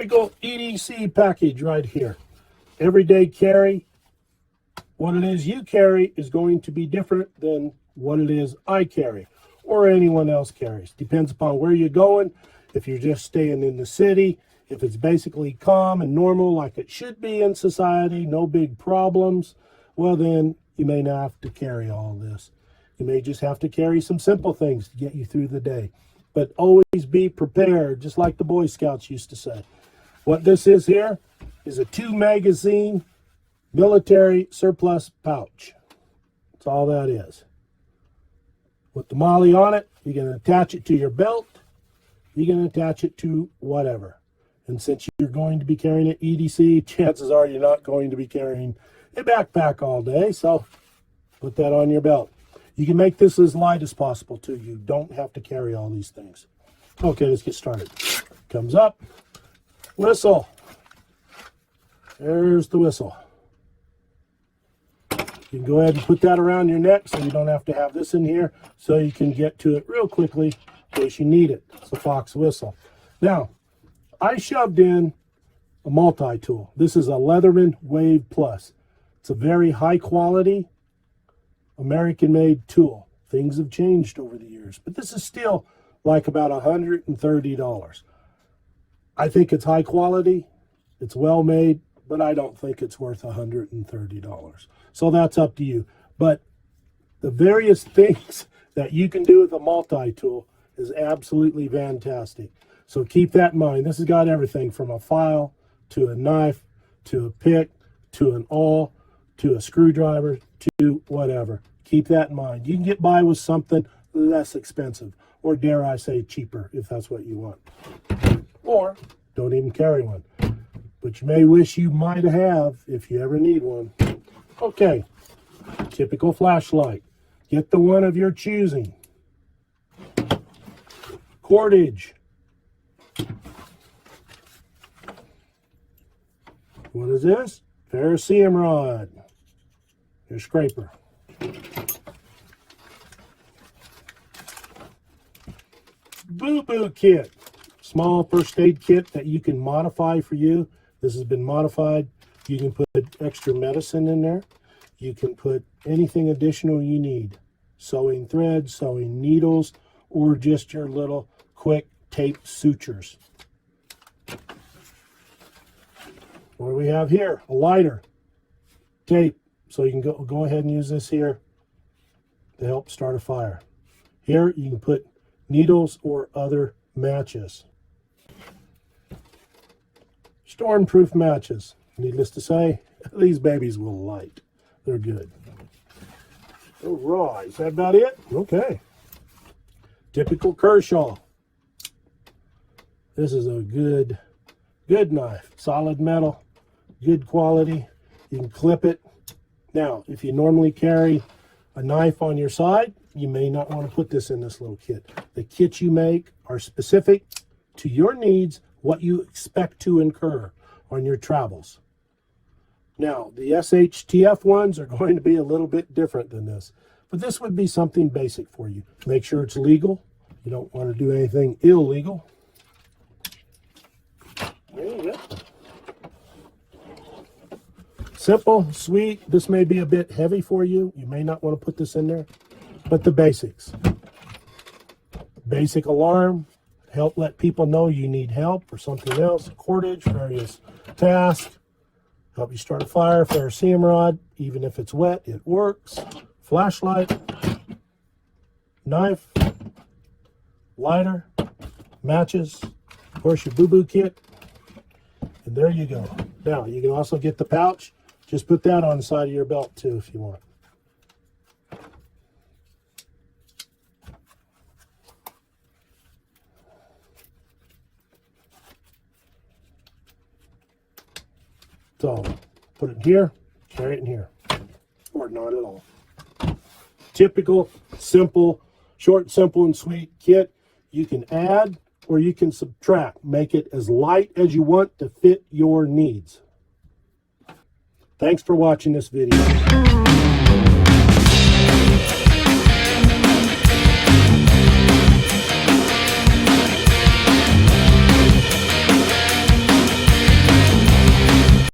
typical EDC package right here. Everyday carry. What it is you carry is going to be different than what it is I carry or anyone else carries. Depends upon where you're going. If you're just staying in the city, if it's basically calm and normal like it should be in society, no big problems, well then you may not have to carry all this. You may just have to carry some simple things to get you through the day. But always be prepared, just like the Boy Scouts used to say. What this is here is a 2-magazine military surplus pouch. That's all that is. With the MOLLE on it, you're going to attach it to your belt. You're going to attach it to whatever. And since you're going to be carrying an EDC, chances are you're not going to be carrying a backpack all day. So put that on your belt. You can make this as light as possible too. You don't have to carry all these things. Okay, let's get started. Comes up. Whistle. There's the whistle. You can go ahead and put that around your neck so you don't have to have this in here, so you can get to it real quickly in case you need it. It's a Fox whistle. Now, I shoved in a multi-tool. This is a Leatherman Wave Plus. It's a very high quality American-made tool. Things have changed over the years, but this is still like about $130. I think it's high quality, it's well made, but I don't think it's worth $130. So that's up to you. But the various things that you can do with a multi-tool is absolutely fantastic. So keep that in mind. This has got everything from a file to a knife to a pick to an awl to a screwdriver to whatever. Keep that in mind. You can get by with something less expensive, or dare I say cheaper, if that's what you want. Or don't even carry one. But you may wish you might have if you ever need one. Okay, typical flashlight. Get the one of your choosing. Cordage. What is this? Ferrocerium rod. Your scraper. Boo-boo kit. Small first aid kit that you can modify for you. This has been modified. You can put extra medicine in there. You can put anything additional you need. Sewing threads, sewing needles, or just your little quick tape sutures. What do we have here? A lighter. Tape. So you can go ahead and use this here to help start a fire. Here you can put needles or other matches. Storm-proof matches. Needless to say, these babies will light. They're good. All right, is that about it? Okay. Typical Kershaw. This is a good knife. Solid metal, good quality. You can clip it. Now, if you normally carry a knife on your side, you may not want to put this in this little kit. The kits you make are specific to your needs, what you expect to incur on your travels. Now, the SHTF ones are going to be a little bit different than this, but this would be something basic for you. Make sure it's legal. You don't want to do anything illegal. There you go. Simple, sweet. This may be a bit heavy for you. You may not want to put this in there, but the basics. Basic alarm, help let people know you need help or something else. Cordage, various tasks. Help you start a fire. Ferrocerium rod, even if it's wet, it works. Flashlight, knife, lighter, matches, of course your boo-boo kit, and there you go. Now you can also get the pouch. Just put that on the side of your belt too if you want. So put it here, carry it in here, or not at all. Typical, simple, short, simple, and sweet kit. You can add or you can subtract. Make it as light as you want to fit your needs. Thanks for watching this video.